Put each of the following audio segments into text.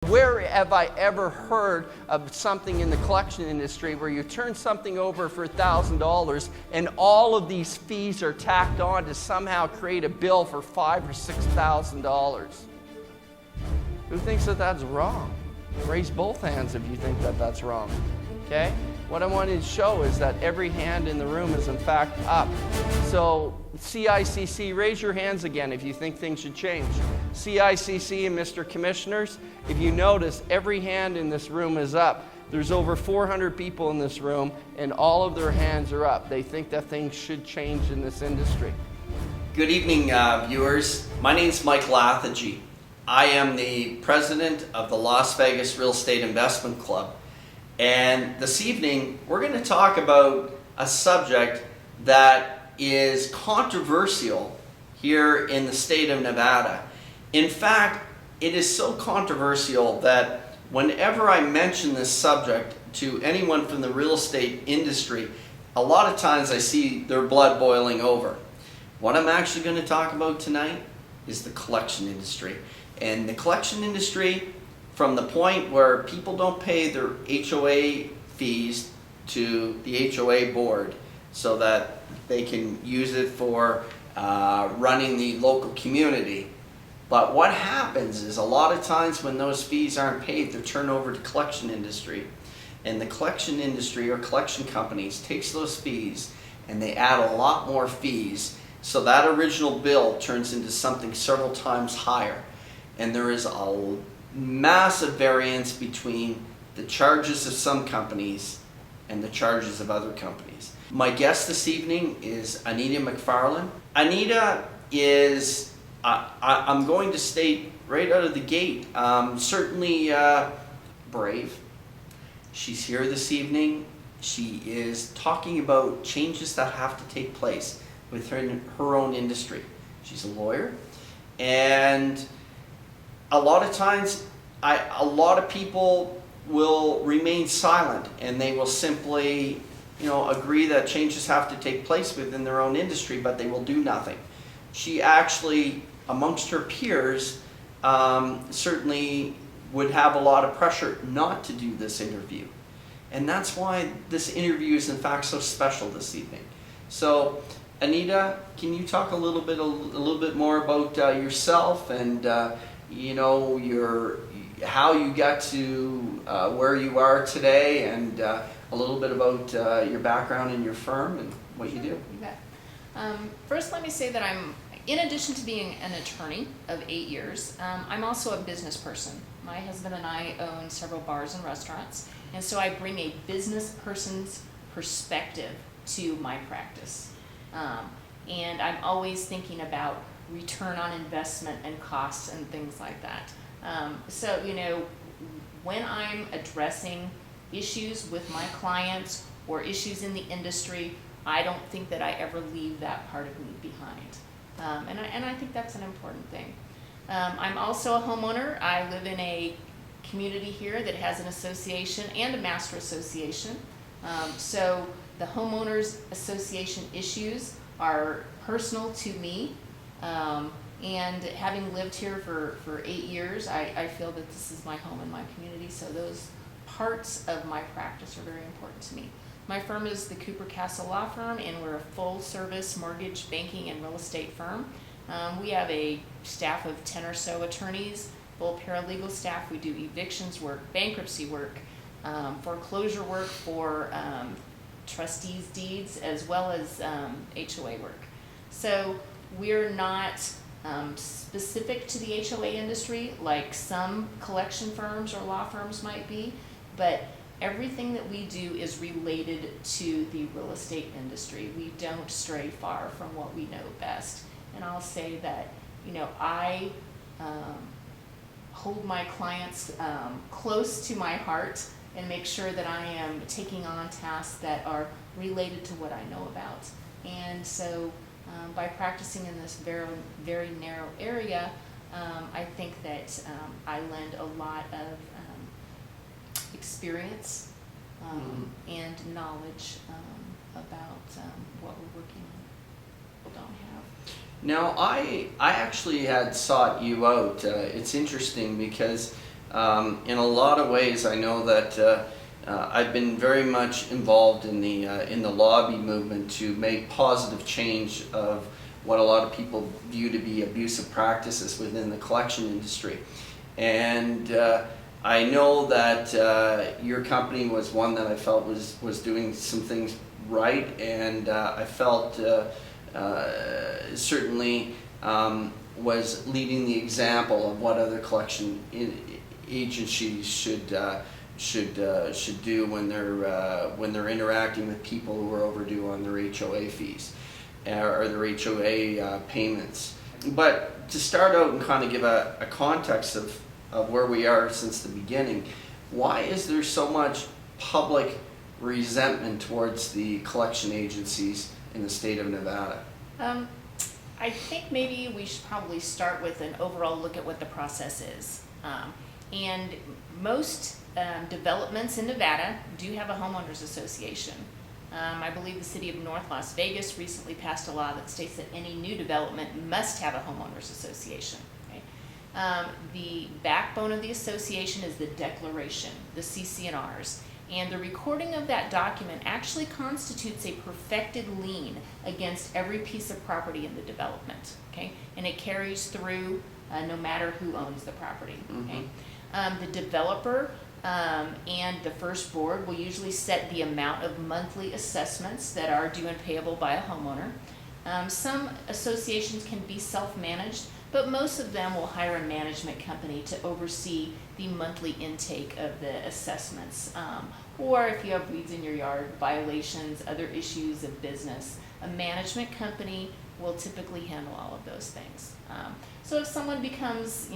Where have I ever heard of something in the collection industry where you turn something over for $1,000 and all of these fees are tacked on to somehow create a bill for $5,000 or $6,000? Who thinks that that's wrong? Raise both hands if you think that that's wrong. Okay? What I wanted to show is that every hand in the room is in fact up. So CICC, raise your hands again if you think things should change. CICC and Mr. Commissioners, if you notice, every hand in this room is up. There's over 400 people in this room and all of their hands are up. They think that things should change in this industry. Good evening, viewers. My name is Mike Lathigee. I am the president of the Las Vegas Real Estate Investment Club. And this evening, we're going to talk about a subject that is controversial here in the state of Nevada. In fact, it is so controversial that whenever I mention this subject to anyone from the real estate industry, a lot of times I see their blood boiling over. What I'm actually going to talk about tonight is the collection industry. And the collection industry, from the point where people don't pay their HOA fees to the HOA board so that they can use it for running the local community. But what happens is a lot of times when those fees aren't paid, they're turned over to collection industry. And the collection industry or collection companies takes those fees and they add a lot more fees. So that original bill turns into something several times higher. And there is a massive variance between the charges of some companies and the charges of other companies. My guest this evening is Anita McFarland. Anita is, I'm going to state right out of the gate, certainly brave. She's here this evening. She is talking about changes that have to take place within her own industry. She's a lawyer, and a lot of times, a lot of people will remain silent and they will simply, agree that changes have to take place within their own industry, but they will do nothing. She actually, amongst her peers, certainly would have a lot of pressure not to do this interview. And that's why this interview is in fact so special this evening. So, Anita, can you talk a little bit more about yourself and how you got to where you are today, and a little bit about your background in your firm and what you do? You bet. First, let me say that in addition to being an attorney of 8 years, I'm also a business person. My husband and I own several bars and restaurants, and so I bring a business person's perspective to my practice. And I'm always thinking about return on investment and costs and things like that. So, when I'm addressing issues with my clients or issues in the industry, I don't think that I ever leave that part of me behind. And I think that's an important thing. I'm also a homeowner. I live in a community here that has an association and a master association. So the homeowners association issues are personal to me. And having lived here for 8 years, I feel that this is my home and my community, so those parts of my practice are very important to me. My firm is the Cooper Castle Law Firm, and we're a full-service mortgage, banking, and real estate firm. We have a staff of 10 or so attorneys, full paralegal staff. We do evictions work, bankruptcy work, foreclosure work for trustees' deeds, as well as HOA work. So we're not specific to the HOA industry like some collection firms or law firms might be, but everything that we do is related to the real estate industry. We don't stray far from what we know best. And I'll say that, I hold my clients close to my heart and make sure that I am taking on tasks that are related to what I know about. And so by practicing in this very, very narrow area, I think that I lend a lot of experience and knowledge about what we're working on. People don't have. Now, I actually had sought you out. It's interesting because In a lot of ways, I know that I've been very much involved in the lobby movement to make positive change of what a lot of people view to be abusive practices within the collection industry. And I know that your company was one that I felt was doing some things right, and I felt certainly was leading the example of what other collection agencies should do when they're interacting with people who are overdue on their HOA fees or their HOA payments. But to start out and kind of give a context of where we are since the beginning, why is there so much public resentment towards the collection agencies in the state of Nevada? I think maybe we should probably start with an overall look at what the process is. And most developments in Nevada do have a homeowners association. I believe the city of North Las Vegas recently passed a law that states that any new development must have a homeowners association. Okay? The backbone of the association is the declaration, the CC&Rs. And the recording of that document actually constitutes a perfected lien against every piece of property in the development. Okay? And it carries through no matter who owns the property. Okay? The developer and the first board will usually set the amount of monthly assessments that are due and payable by a homeowner. Some associations can be self-managed, but most of them will hire a management company to oversee the monthly intake of the assessments. Or if you have weeds in your yard, violations, other issues of business, a management company will typically handle all of those things. So if someone becomes,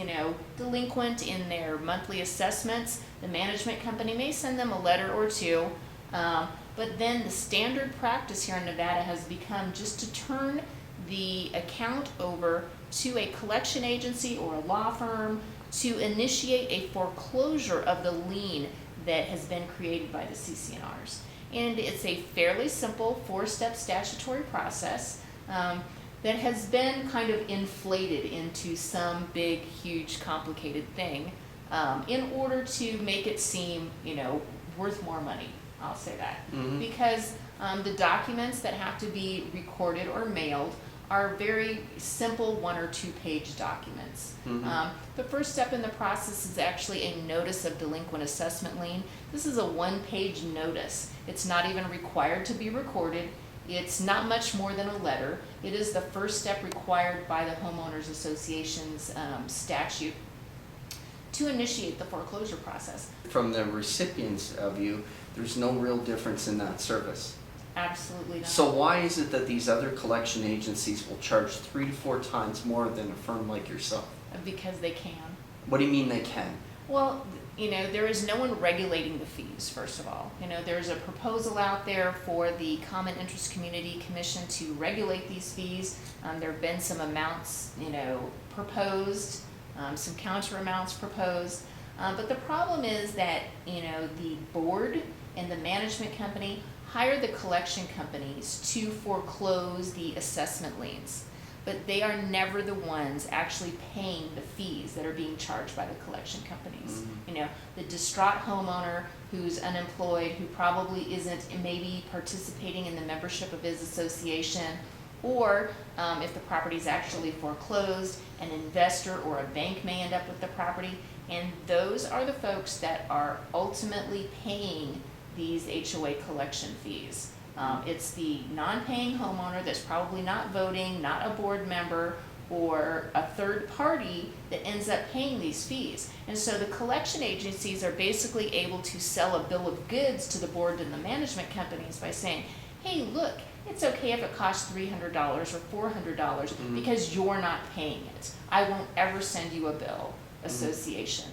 delinquent in their monthly assessments, the management company may send them a letter or two. But then the standard practice here in Nevada has become just to turn the account over to a collection agency or a law firm to initiate a foreclosure of the lien that has been created by the CC&Rs. And it's a fairly simple 4-step statutory process that has been kind of inflated into some big, huge, complicated thing in order to make it seem, worth more money. I'll say that. Because the documents that have to be recorded or mailed are very simple 1 or 2 page documents. The first step in the process is actually a notice of delinquent assessment lien. This is a 1-page notice. It's not even required to be recorded. It's not much more than a letter. It is the first step required by the Homeowners Association's statute to initiate the foreclosure process. From the recipient's view, there's no real difference in that service. Absolutely not. So why is it that these other collection agencies will charge 3 to 4 times more than a firm like yourself? Because they can. What do you mean they can? Well, there is no one regulating the fees, first of all. There's a proposal out there for the Common Interest Community Commission to regulate these fees. There have been some amounts, proposed, some counter amounts proposed. But the problem is that, the board and the management company hire the collection companies to foreclose the assessment liens. But they are never the ones actually paying the fees that are being charged by the collection companies. The distraught homeowner who's unemployed, who probably isn't maybe participating in the membership of his association, or if the property is actually foreclosed, an investor or a bank may end up with the property. And those are the folks that are ultimately paying these HOA collection fees. It's the non-paying homeowner that's probably not voting, not a board member, or a third party that ends up paying these fees. And so the collection agencies are basically able to sell a bill of goods to the board and the management companies by saying, hey, look, it's okay if it costs $300 or $400 because you're not paying it. I won't ever send you a bill, association.